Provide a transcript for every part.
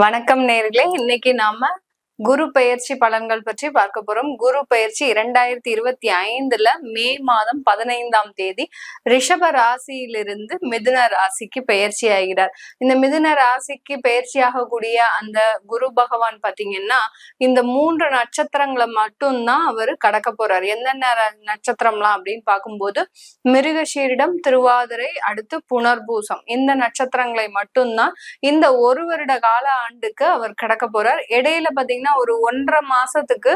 வணக்கம் நேயர்களே, இன்னைக்கு நாம குரு பெயர்ச்சி பலன்கள் பற்றி பார்க்க போறோம். குரு பெயர்ச்சி 2025 மே மாதம் 15ஆம் தேதி ரிஷப ராசியிலிருந்து மிதுன ராசிக்கு பெயர்ச்சி ஆகிறார். இந்த மிதுன ராசிக்கு பெயர்ச்சி ஆகக்கூடிய அந்த குரு பகவான் பாத்தீங்கன்னா இந்த 3 நட்சத்திரங்களை மட்டும்தான் அவரு கடக்க போறார். என்னென்ன நட்சத்திரம்லாம் அப்படின்னு பார்க்கும்போது மிருகஷீரிடம், திருவாதிரை, அடுத்து புனர்பூசம், இந்த நட்சத்திரங்களை மட்டும்தான் இந்த ஒரு வருட கால ஆண்டுக்கு அவர் கடக்க போறார். இடையில பாத்தீங்கன்னா ஒரு 1.5 மாசத்துக்கு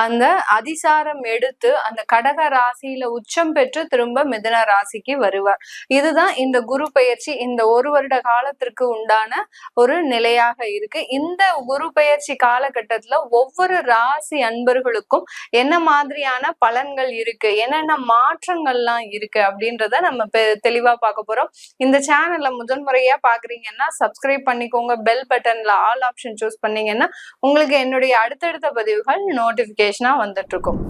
அந்த அதிசாரம் எடுத்து அந்த கடக ராசியில உச்சம் பெற்று திரும்ப மிதுன ராசிக்கு வருவார். இதுதான் இந்த குரு பெயர்ச்சி இந்த ஒரு வருட காலத்திற்கு உண்டான ஒரு நிலையாக இருக்கு. இந்த குரு பெயர்ச்சி காலகட்டத்துல ஒவ்வொரு ராசி அன்பர்களுக்கும் என்ன மாதிரியான பலன்கள் இருக்கு, என்னென்ன மாற்றங்கள்லாம் இருக்கு அப்படின்றத நம்ம தெளிவா பார்க்க போறோம். இந்த சேனல்ல முதன்முறையா பாக்குறீங்கன்னா சப்ஸ்கிரைப் பண்ணிக்கோங்க. பெல் பட்டன்ல ஆல் ஆப்ஷன் சூஸ் பண்ணீங்கன்னா உங்களுக்கு என்னுடைய அடுத்தடுத்த பதிவுகள் நோட்டிபிகேஷனா வந்துட்டு இருக்கும்.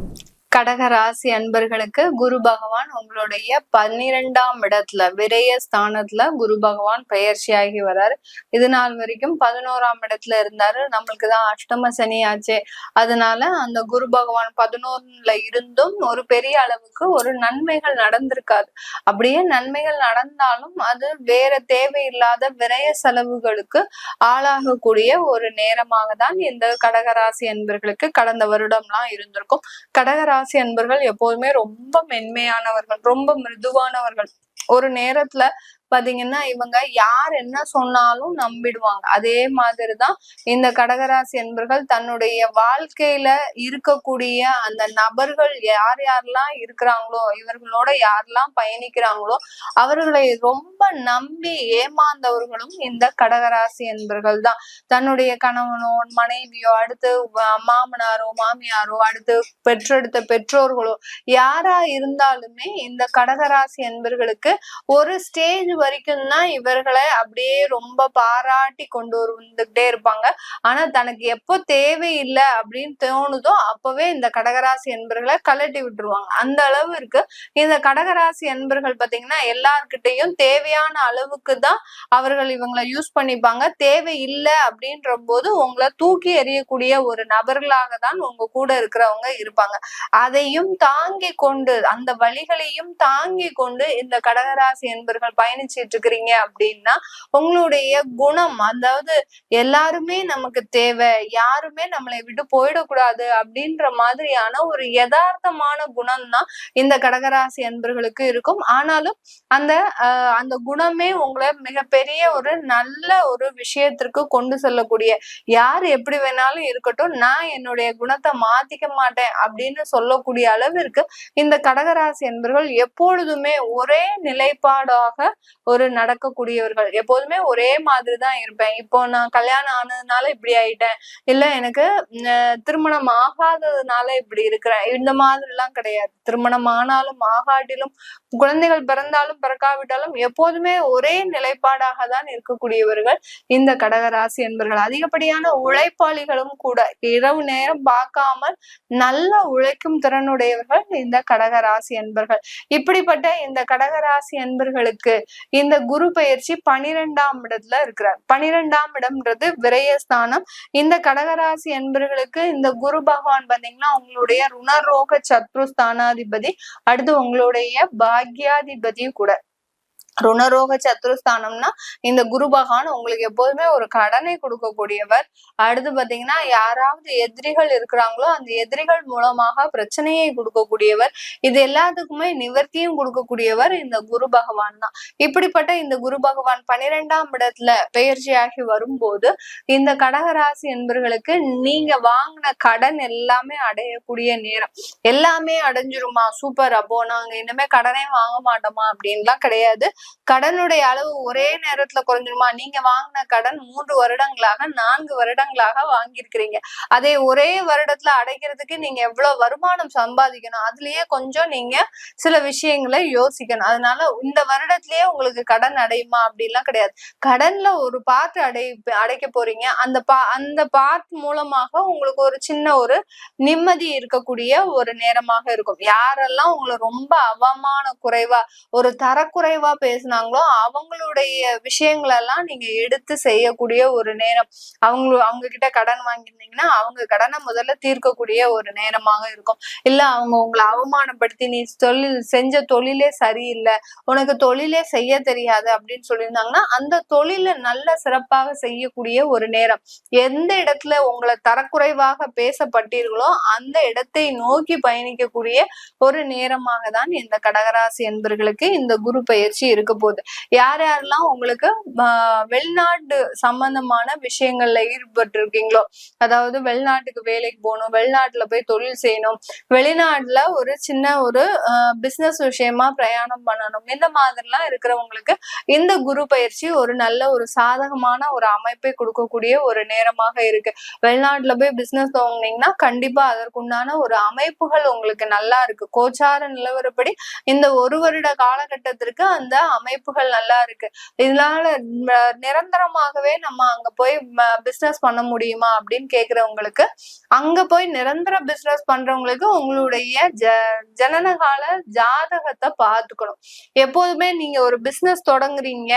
கடக ராசி அன்பர்களுக்கு குரு பகவான் உங்களுடைய 12ஆம் இடத்துல விரய ஸ்தானத்துல குரு பகவான் பெயர்ச்சியாகி வர்றாரு. இது நாள் வரைக்கும் 11ஆம் இடத்துல இருந்தாரு. நம்மளுக்கு தான் அஷ்டம சனி ஆச்சே. அதனால அந்த குரு பகவான் 11ல இருந்தும் ஒரு பெரிய அளவுக்கு ஒரு நன்மைகள் நடந்திருக்காது. அப்படியே நன்மைகள் நடந்தாலும் அது வேற தேவையில்லாத விரய செலவுகளுக்கு ஆளாகக்கூடிய ஒரு நேரமாக தான் இந்த கடகராசி அன்பர்களுக்கு கடந்த வருடம்லாம் இருந்திருக்கும். கடகராசி அன்பர்கள் எப்போதுமே ரொம்ப மென்மையானவர்கள், ரொம்ப மிருதுவானவர்கள். ஒரு நேரத்துல பாத்தீங்கன்னா இவங்க யார் என்ன சொன்னாலும் நம்பிடுவாங்க. அதே மாதிரிதான் இந்த கடகராசி என்பர்கள் தன்னுடைய வாழ்க்கையில இருக்கக்கூடிய அந்த நபர்கள் யார் யாரெல்லாம் இருக்கிறாங்களோ, இவர்களோட யாரெல்லாம் பயணிக்கிறாங்களோ அவர்களை ரொம்ப நம்பி ஏமாந்தவர்களும் இந்த கடகராசி என்பர்கள் தான். தன்னுடைய கணவனோ மனைவியோ, அடுத்து மாமனாரோ மாமியாரோ, அடுத்து பெற்றெடுத்த பெற்றோர்களோ யாரா இருந்தாலுமே இந்த கடகராசி என்பர்களுக்கு ஒரு ஸ்டேஜ் வரைக்கும் தான் இவர்களை அப்படியே ரொம்ப பாராட்டி கொண்டு வந்துகிட்டே இருப்பாங்க. ஆனா தனக்கு எப்போ தேவையில்லை அப்படின்னு தோணுதோ அப்பவே இந்த கடகராசி என்பர்களை கலட்டி விட்டுருவாங்க. அந்த அளவு இருக்கு. இந்த கடகராசி என்பர்கள் பாத்தீங்கன்னா எல்லார்கிட்டையும் தேவையான அளவுக்கு தான் அவர்கள் இவங்களை யூஸ் பண்ணிப்பாங்க. தேவை இல்லை அப்படின்ற போது உங்களை தூக்கி எறியக்கூடிய ஒரு நபர்களாக தான் உங்க கூட இருக்கிறவங்க இருப்பாங்க. அதையும் தாங்கி கொண்டு அந்த வழிகளையும் தாங்கி கொண்டு இந்த கடகராசி என்பர்கள் பயணிச்சிட்டு இருக்கிறீங்க அப்படின்னா உங்களுடைய குணம், அதாவது எல்லாருமே நமக்கு தேவை, யாருமே நம்மளை விட்டு போயிடக்கூடாது அப்படின்ற மாதிரியான ஒரு யதார்த்தமான குணம் தான் இந்த கடகராசி அன்பர்களுக்கு இருக்கும். ஆனாலும் அந்த குணமே உங்களை மிகப்பெரிய ஒரு நல்ல ஒரு விஷயத்திற்கு கொண்டு செல்லக்கூடிய, யார் எப்படி வேணாலும் இருக்கட்டும், நான் என்னுடைய குணத்தை மாத்திக்க மாட்டேன் அப்படின்னு சொல்லக்கூடிய அளவிற்கு இந்த கடகராசி அன்பர்கள் எப்பொழுதுமே ஒரே நிலைப்பாடாக ஒரு நடக்கக்கூடியவர்கள். எப்போதுமே ஒரே மாதிரிதான் இருப்பேன். இப்போ நான் கல்யாணம் ஆனதுனால இப்படி ஆயிட்டேன், இல்ல எனக்கு திருமணம் ஆகாததுனால இப்படி இருக்கிறேன், இந்த மாதிரி எல்லாம் கிடையாது. திருமணம் ஆனாலும் ஆகாட்டிலும், குழந்தைகள் பிறந்தாலும் பிறக்காவிட்டாலும் எப்போதுமே ஒரே நிலைப்பாடாக தான் இருக்கக்கூடியவர்கள் இந்த கடகராசி என்பர்கள். அதிகப்படியான உழைப்பாளிகளும் கூட, இரவு நேரம் பார்க்காமல் நல்ல உழைக்கும் திறனுடையவர்கள் இந்த கடகராசி என்பர்கள். இப்படிப்பட்ட இந்த கடகராசி என்பர்களுக்கு இந்த குரு பெயர்ச்சி 12ஆம் இடத்துல இருக்கிறார். 12ஆம் இடம்ன்றது விரயஸ்தானம். இந்த கடகராசி என்பர்களுக்கு இந்த குரு பகவான் பாத்தீங்கன்னா உங்களுடைய ருணரோக சத்ருஸ்தானாதிபதி, அடுத்து உங்களுடைய பாக்யாதிபதி கூட. ருணரோக சத்ருஸ்தானம்னா இந்த குரு பகவான் உங்களுக்கு எப்போதுமே ஒரு கடனை கொடுக்கக்கூடியவர். அடுத்து பாத்தீங்கன்னா யாராவது எதிரிகள் இருக்கிறாங்களோ அந்த எதிரிகள் மூலமாக பிரச்சனையை கொடுக்கக்கூடியவர். இது எல்லாத்துக்குமே நிவர்த்தியும் கொடுக்கக்கூடியவர் இந்த குரு பகவான் தான். இப்படிப்பட்ட இந்த குரு பகவான் 12ஆம் இடத்துல பெயர்ச்சியாகி வரும்போது இந்த கடகராசி என்பர்களுக்கு நீங்க வாங்கின கடன் எல்லாமே அடையக்கூடிய நேரம். எல்லாமே அடைஞ்சிருமா, சூப்பர், அப்போ நாங்க இனிமே கடனே வாங்க மாட்டோமா அப்படின்லாம் கிடையாது. கடனுடைய அளவு ஒரே நேரத்துல குறைஞ்சிருமா? நீங்க வாங்கின கடன் 3 வருடங்களாக 4 வருடங்களாக வாங்கியிருக்கிறீங்க. அதே ஒரே வருடத்துல அடைக்கிறதுக்கு நீங்க எவ்வளவு வருமானம் சம்பாதிக்கணும், அதுலயே கொஞ்சம் நீங்க சில விஷயங்களை யோசிக்கணும். அதனால இந்த வருடத்திலேயே உங்களுக்கு கடன் அடையுமா அப்படிலாம் கிடையாது. கடன்ல ஒரு பார்ட் அடைக்க போறீங்க. அந்த பார்ட் மூலமாக உங்களுக்கு ஒரு சின்ன ஒரு நிம்மதி இருக்கக்கூடிய ஒரு நேரமாக இருக்கும். யாரெல்லாம் உங்களை ரொம்ப அவமான குறைவா ஒரு தரக்குறைவா பேசினாங்களோ அவங்களுடைய விஷயங்கள் எல்லாம் நீங்க எடுத்து செய்யக்கூடிய ஒரு நேரம். அவங்க கிட்ட கடன் வாங்கியிருந்தீங்கன்னா அவங்க கடனை முதல்ல தீர்க்கக்கூடிய ஒரு நேரமாக இருக்கும். இல்ல அவங்க உங்களை அவமானப்படுத்தி நீ செஞ்ச தொழிலே சரியில்லை, உனக்கு தொழிலே செய்ய தெரியாது அப்படின்னு சொல்லியிருந்தாங்கன்னா அந்த தொழில நல்ல சிறப்பாக செய்யக்கூடிய ஒரு நேரம். எந்த இடத்துல உங்களை தரக்குறைவாக பேசப்பட்டீர்களோ அந்த இடத்தை நோக்கி பயணிக்கக்கூடிய ஒரு நேரமாக தான் இந்த கடகராசி என்பர்களுக்கு இந்த குரு பயிற்சி இருக்க போகுது. யார் யாரெல்லாம் உங்களுக்கு வெளிநாட்டு சம்பந்தமான விஷயங்கள்ல ஈடுபட்டு இருக்கீங்களோ, அதாவது வெளிநாட்டுக்கு வேலைக்கு போகணும், வெளிநாட்டுல போய் தொழில் செய்யணும், வெளிநாட்டுல ஒரு சின்ன ஒரு பிசினஸ் விஷயமா பிரயாணம் பண்ணணும், இந்த மாதிரிலாம் இருக்கிறவங்களுக்கு இந்த குரு பயிற்சி ஒரு நல்ல ஒரு சாதகமான ஒரு அமைப்பை கொடுக்கக்கூடிய ஒரு நேரமாக இருக்கு. வெளிநாட்டுல போய் பிசினஸ் துவங்கினீங்கன்னா கண்டிப்பா அதற்குண்டான ஒரு அமைப்புகள் உங்களுக்கு நல்லா இருக்கு. கோச்சார நிலவரப்படி இந்த ஒரு வருட காலகட்டத்திற்கு அந்த அமைப்புகள் நல்லா இருக்கு. இதனால நிரந்தரமாகவே நம்ம அங்க போய் பிசினஸ் பண்ண முடியுமா அப்படின்னு கேக்குறவங்களுக்கு, அங்க போய் நிரந்தர பிசினஸ் பண்றவங்களுக்கு உங்களுடைய ஜனனகால ஜாதகத்தை பார்த்துக்கணும். எப்போதுமே நீங்க ஒரு பிசினஸ் தொடங்குறீங்க,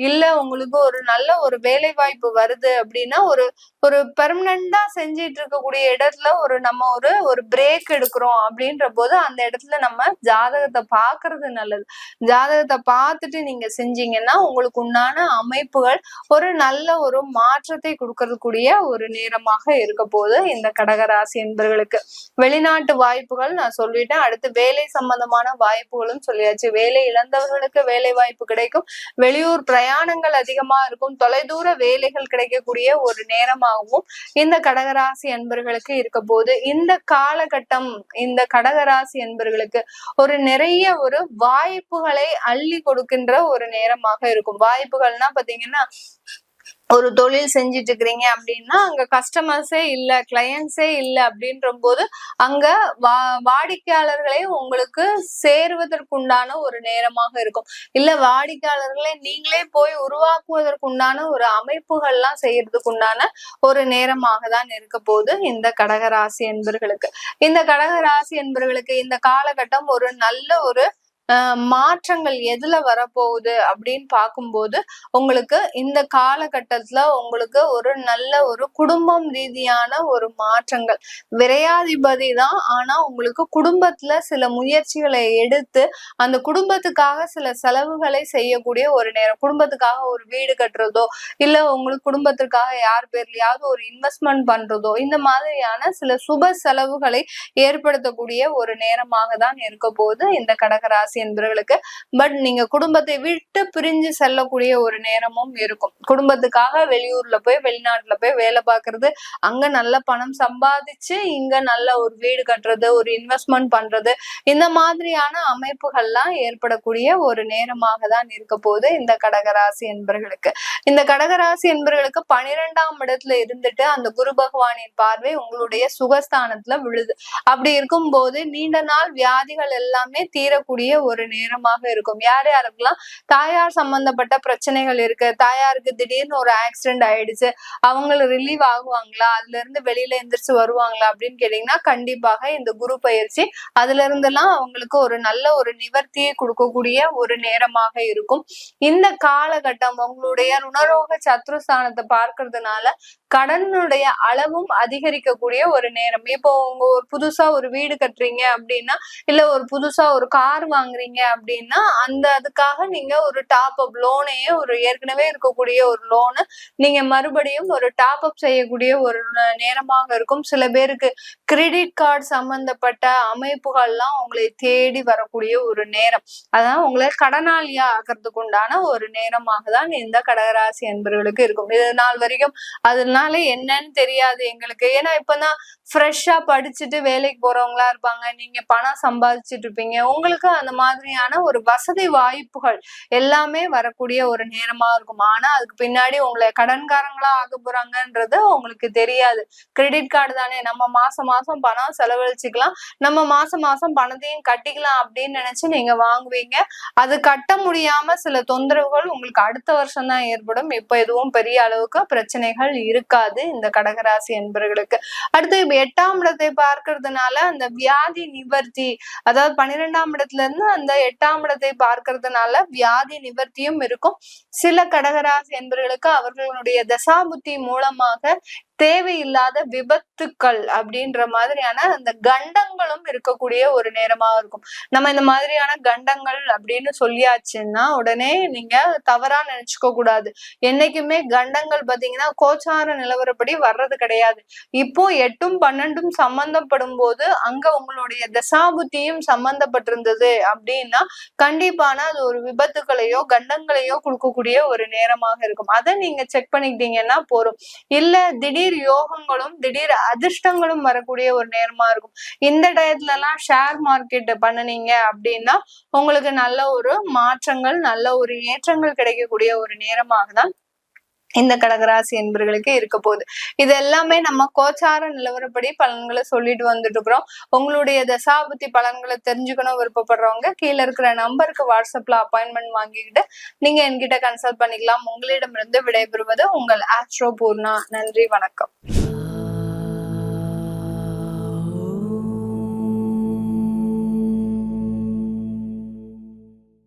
இல்ல உங்களுக்கு ஒரு நல்ல ஒரு வேலை வாய்ப்பு வருது அப்படின்னா ஒரு பெர்மனண்டா செஞ்சிட்டு இருக்கக்கூடிய இடத்துல நம்ம ஒரு பிரேக் எடுக்கிறோம் அப்படின்ற போது அந்த இடத்துல நம்ம ஜாதகத்தை பாக்குறது நல்லது. ஜாதகத்தை பார்த்துட்டு நீங்க செஞ்சீங்கன்னா உங்களுக்கு உண்டான அமைப்புகள் ஒரு நல்ல ஒரு மாற்றத்தை கொடுக்கறதுக்கூடிய ஒரு நேரமாக இருக்க போது இந்த கடகராசி என்பவர்களுக்கு. வெளிநாட்டு வாய்ப்புகள் நான் சொல்லிட்டேன். அடுத்து வேலை சம்பந்தமான வாய்ப்புகளும் சொல்லியாச்சு. வேலை இழந்தவர்களுக்கு வேலை வாய்ப்பு கிடைக்கும். வெளியூர் பிரயாணங்கள் அதிகமா இருக்கும். தொலைதூர வேலைகள் கிடைக்கக்கூடிய ஒரு நேரமாகவும் இந்த கடகராசி என்பர்களுக்கு இருக்க போது இந்த காலகட்டம் இந்த கடகராசி என்பர்களுக்கு ஒரு நிறைய ஒரு வாய்ப்புகளை அள்ளி கொடுக்கின்ற ஒரு நேரமாக இருக்கும். வாய்ப்புகள்னா பாத்தீங்கன்னா, ஒரு தொழில் செஞ்சிட்டு இருக்கிறீங்க அப்படின்னா அங்க கஸ்டமர்ஸே இல்ல, கிளையன்ஸே இல்ல அப்படின்ற போது அங்க வாடிக்கையாளர்களே உங்களுக்கு சேருவதற்குண்டான ஒரு நேரமாக இருக்கும். இல்ல வாடிக்கையாளர்களை நீங்களே போய் உருவாக்குவதற்குண்டான ஒரு அமைப்புகள்லாம் செய்யறதுக்குண்டான ஒரு நேரமாக தான் இருக்க போது இந்த கடகராசி என்பர்களுக்கு. இந்த கடகராசி என்பர்களுக்கு இந்த காலகட்டம் ஒரு நல்ல ஒரு மாற்றங்கள் எதுல வரப்போகுது அப்படின்னு பார்க்கும்போது உங்களுக்கு இந்த காலகட்டத்துல உங்களுக்கு ஒரு நல்ல ஒரு குடும்பம் ரீதியான ஒரு மாற்றங்கள். விரையாதிபதி தான், ஆனா உங்களுக்கு குடும்பத்துல சில முயற்சிகளை எடுத்து அந்த குடும்பத்துக்காக சில செலவுகளை செய்யக்கூடிய ஒரு நேரம். குடும்பத்துக்காக ஒரு வீடு கட்டுறதோ, இல்ல உங்களுக்கு குடும்பத்திற்காக யார் பேர்லயாவது ஒரு இன்வெஸ்ட்மெண்ட் பண்றதோ, இந்த மாதிரியான சில சுப செலவுகளை ஏற்படுத்தக்கூடிய ஒரு நேரமாக தான் இருக்க போது இந்த கடகராசி என்பவர்களுக்கு. பட் நீங்க குடும்பத்தை விட்டு பிரிஞ்சு செல்லக்கூடிய ஒரு நேரமும் இருக்கும். குடும்பத்துக்காக வெளியூர்ல போய் வெளிநாட்டுல போய் வேலை பார்க்கறது, அங்க நல்ல பணம் சம்பாதிச்சு இங்க நல்ல ஒரு வீடு கட்டுறது, ஒரு இன்வெஸ்ட்மெண்ட் பண்றது, இந்த மாதிரியான அமைப்புகள்லாம் ஏற்படக்கூடிய ஒரு நேரமாக தான் இருக்க போது இந்த கடகராசி என்பவர்களுக்கு. இந்த கடகராசி என்பவர்களுக்கு 12ஆம் இடத்துல இருந்துட்டு அந்த குரு பகவானின் பார்வை உங்களுடைய சுகஸ்தானத்துல விழுது. அப்படி இருக்கும் போது நீண்ட நாள் வியாதிகள் எல்லாமே தீரக்கூடிய ஒரு நேரமாக இருக்கும். யார் யாருக்கெல்லாம் தாயார் சம்பந்தப்பட்ட பிரச்சனைகள் இருக்கு, தாயாருக்கு திடீர்னு ஒரு ஆக்சிடென்ட் ஆயிடுச்சு, அவங்க ரிலீவ் ஆகுவாங்களா, அதுல இருந்து வெளியில எந்திரிச்சு வருவாங்களா அப்படின்னு கேட்டீங்கன்னா கண்டிப்பாக இந்த குரு பயிற்சி அதுல இருந்தெல்லாம் அவங்களுக்கு ஒரு நல்ல ஒரு நிவர்த்தியை கொடுக்கக்கூடிய ஒரு நேரமாக இருக்கும். இந்த காலகட்டம் உங்களுடைய ருணரோக சத்ருஸ்தானத்தை பார்க்கறதுனால கடனுடைய அளவும் அதிகரிக்கக்கூடிய ஒரு நேரம். இப்போ உங்க ஒரு புதுசா ஒரு வீடு கட்டுறீங்க அப்படின்னா, இல்ல ஒரு புதுசா ஒரு கார் வாங்குறீங்க அப்படின்னா அதுக்காக நீங்க ஒரு டாப் அப் லோனையே ஒரு ஏற்கனவே இருக்கக்கூடிய ஒரு லோனு நீங்க மறுபடியும் ஒரு டாப் அப் செய்யக்கூடிய ஒரு நேரமாக இருக்கும். சில பேருக்கு கிரெடிட் கார்டு சம்பந்தப்பட்ட அமைப்புகள்லாம் உங்களை தேடி வரக்கூடிய ஒரு நேரம். அதான் உங்களை கடனாளியா ஆக்கிறதுக்கு உண்டான ஒரு நேரமாக தான் இந்த கடகராசி என்பவர்களுக்கு இருக்கும். இது நாள் வரைக்கும் அதனால என்னன்னு தெரியாது எங்களுக்கு. ஏன்னா இப்பதான் ஃப்ரெஷ்ஷா படிச்சுட்டு வேலைக்கு போறவங்களா இருப்பாங்க, நீங்க பணம் சம்பாதிச்சுட்டு இருப்பீங்க, உங்களுக்கு அந்த மாதிரியான ஒரு வசதி வாய்ப்புகள் எல்லாமே வரக்கூடிய ஒரு நேரமா இருக்கும். ஆனா அதுக்கு பின்னாடி உங்களை கடன்காரங்களா ஆக போறாங்கன்றது உங்களுக்கு தெரியாது. கிரெடிட் கார்டு தானே, நம்ம மாசம் மாசம் பணம் செலவழிச்சுக்கலாம், நம்ம மாசம் மாசம் பணத்தையும் கட்டிக்கலாம் அப்படின்னு நினைச்சு நீங்க வாங்குவீங்க. அது கட்ட முடியாம சில தொந்தரவுகள் உங்களுக்கு அடுத்த வருஷம் தான் ஏற்படும். இப்ப எதுவும் பெரிய அளவுக்கு பிரச்சனைகள் இருக்காது இந்த கடகராசி என்பவர்களுக்கு. அடுத்து 8ஆம் இடத்தை பார்க்கறதுனால அந்த வியாதி நிவர்த்தி, அதாவது 12ஆம் இடத்துல இருந்து அந்த 8ஆம் இடத்தை பார்க்கறதுனால வியாதி நிவர்த்தியும் இருக்கும். சில கடகராசி என்பவர்களுக்கு அவர்களுடைய தசாபுத்தி மூலமாக தேவையில்லாத விபத்துக்கள் அப்படின்ற மாதிரியான அந்த கண்டங்களும் இருக்கக்கூடிய ஒரு நேரமா இருக்கும். நம்ம இந்த மாதிரியான கண்டங்கள் அப்படின்னு சொல்லியாச்சுன்னா உடனே நீங்க தவறா நினைச்சுக்க கூடாது. என்னைக்குமே கண்டங்கள் பாத்தீங்கன்னா கோச்சார நிலவரப்படி வர்றது கிடையாது. இப்போ 8ம் 12ம் சம்பந்தப்படும் போது அங்க உங்களுடைய தசாபுத்தியும் சம்பந்தப்பட்டிருந்தது அப்படின்னா கண்டிப்பான அது ஒரு விபத்துக்களையோ கண்டங்களையோ கொடுக்கக்கூடிய ஒரு நேரமாக இருக்கும். அதை நீங்க செக் பண்ணிக்கிட்டீங்கன்னா போறோம். இல்ல திடீர் யோகங்களும் திடீர் அதிர்ஷ்டங்களும் வரக்கூடிய ஒரு நேரமா இருக்கும். இந்த டயத்துல எல்லாம் ஷேர் மார்க்கெட் பண்ணுனீங்க அப்படின்னா உங்களுக்கு நல்ல ஒரு மாற்றங்கள், நல்ல ஒரு ஏற்றங்கள் கிடைக்கக்கூடிய ஒரு நேரமாக தான் இந்த கடகராசி என்பர்களுக்கு இருக்க போகுது. இது எல்லாமே நம்ம கோச்சார நிலவரப்படி பலன்களை சொல்லிட்டு வந்துட்டு இருக்கிறோம். உங்களுடைய தசாபுத்தி பலன்களை தெரிஞ்சுக்கணும் விருப்பப்படுறவங்க கீழே இருக்கிற நம்பருக்கு வாட்ஸ்அப்ல அப்பாயின்மெண்ட் வாங்கிக்கிட்டு நீங்க என்கிட்ட கன்சல்ட் பண்ணிக்கலாம். உங்களிடமிருந்து விடைபெறுவது உங்கள் ஆஸ்ட்ரோ பூர்ணா. நன்றி, வணக்கம்.